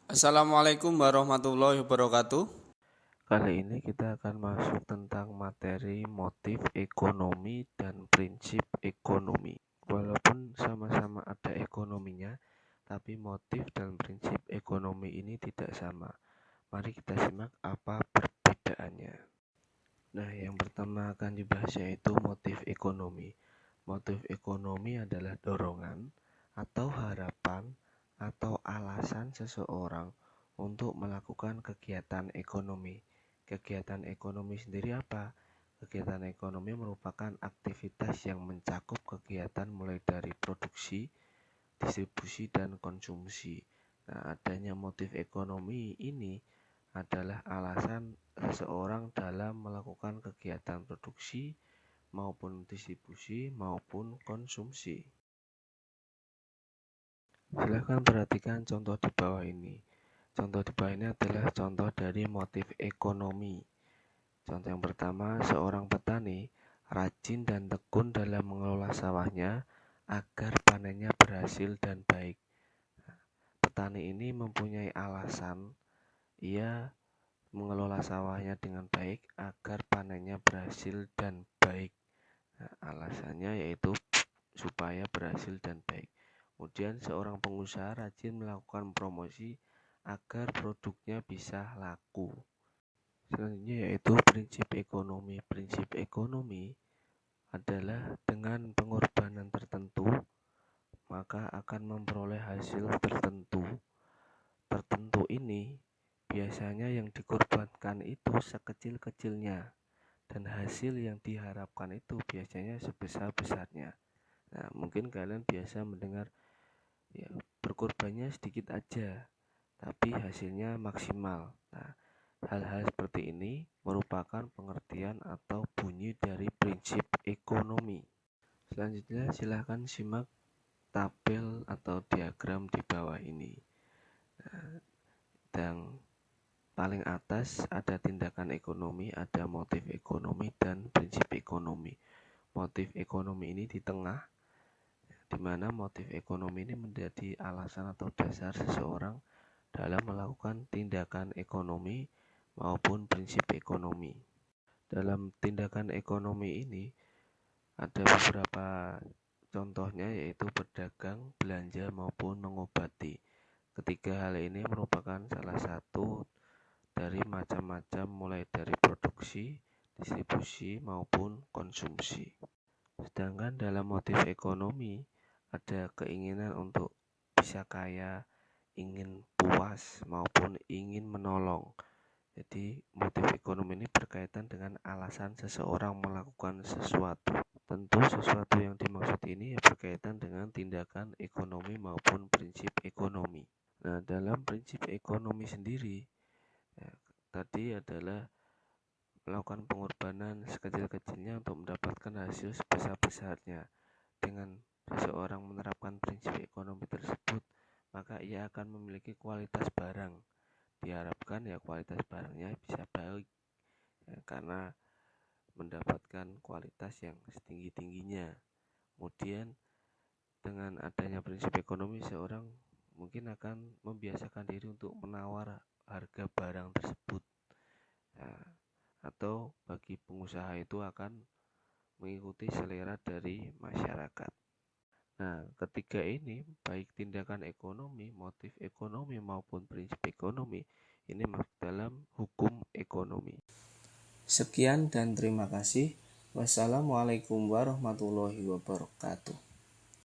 Assalamualaikum warahmatullahi wabarakatuh. Kali ini kita akan masuk tentang materi motif ekonomi dan prinsip ekonomi. Walaupun sama-sama ada ekonominya, tapi motif dan prinsip ekonomi ini tidak sama. Mari kita simak apa perbedaannya. Nah, yang pertama akan dibahas yaitu motif ekonomi. Motif ekonomi adalah dorongan atau harapan atau alasan seseorang untuk melakukan kegiatan ekonomi. Kegiatan ekonomi sendiri apa? Kegiatan ekonomi merupakan aktivitas yang mencakup kegiatan mulai dari produksi, distribusi, dan konsumsi. Nah, adanya motif ekonomi ini adalah alasan seseorang dalam melakukan kegiatan produksi maupun distribusi maupun konsumsi. Silahkan perhatikan contoh di bawah ini. Contoh di bawah ini adalah contoh dari motif ekonomi. Contoh yang pertama, seorang petani rajin dan tekun dalam mengelola sawahnya agar panennya berhasil dan baik. Petani ini mempunyai alasan ia mengelola sawahnya dengan baik agar panennya berhasil dan baik. Nah, alasannya yaitu supaya berhasil dan baik. Kemudian seorang pengusaha rajin melakukan promosi agar produknya bisa laku. Selanjutnya yaitu prinsip ekonomi. Prinsip ekonomi adalah dengan pengorbanan tertentu maka akan memperoleh hasil tertentu. Tertentu ini biasanya yang dikorbankan itu sekecil-kecilnya dan hasil yang diharapkan itu biasanya sebesar-besarnya. Nah, mungkin kalian biasa mendengar ya berkorbannya sedikit aja tapi hasilnya maksimal. Nah, hal-hal seperti ini merupakan pengertian atau bunyi dari prinsip ekonomi. Selanjutnya silahkan simak tabel atau diagram di bawah ini. Dan paling atas ada tindakan ekonomi, ada motif ekonomi, dan prinsip ekonomi. Motif ekonomi ini di tengah, di mana motif ekonomi ini menjadi alasan atau dasar seseorang dalam melakukan tindakan ekonomi maupun prinsip ekonomi. Dalam tindakan ekonomi ini ada beberapa contohnya yaitu berdagang, belanja maupun mengobati. Ketiga hal ini merupakan salah satu dari macam-macam mulai dari produksi, distribusi maupun konsumsi. Sedangkan dalam motif ekonomi ada keinginan untuk bisa kaya, ingin puas maupun ingin menolong. Jadi motif ekonomi ini berkaitan dengan alasan seseorang melakukan sesuatu. Tentu sesuatu yang dimaksud ini berkaitan dengan tindakan ekonomi maupun prinsip ekonomi. Nah, dalam prinsip ekonomi sendiri ya, tadi adalah melakukan pengorbanan sekecil-kecilnya untuk mendapatkan hasil sebesar-besarnya. Dengan seseorang menerapkan prinsip ekonomi tersebut, maka ia akan memiliki kualitas barang. Diharapkan ya kualitas barangnya bisa baik ya, karena mendapatkan kualitas yang setinggi-tingginya. Kemudian dengan adanya prinsip ekonomi, seorang mungkin akan membiasakan diri untuk menawar harga barang tersebut ya, atau bagi pengusaha itu akan mengikuti selera dari masyarakat. Nah, ketiga ini baik tindakan ekonomi, motif ekonomi maupun prinsip ekonomi ini masuk dalam hukum ekonomi. Sekian dan terima kasih. Wassalamualaikum warahmatullahi wabarakatuh.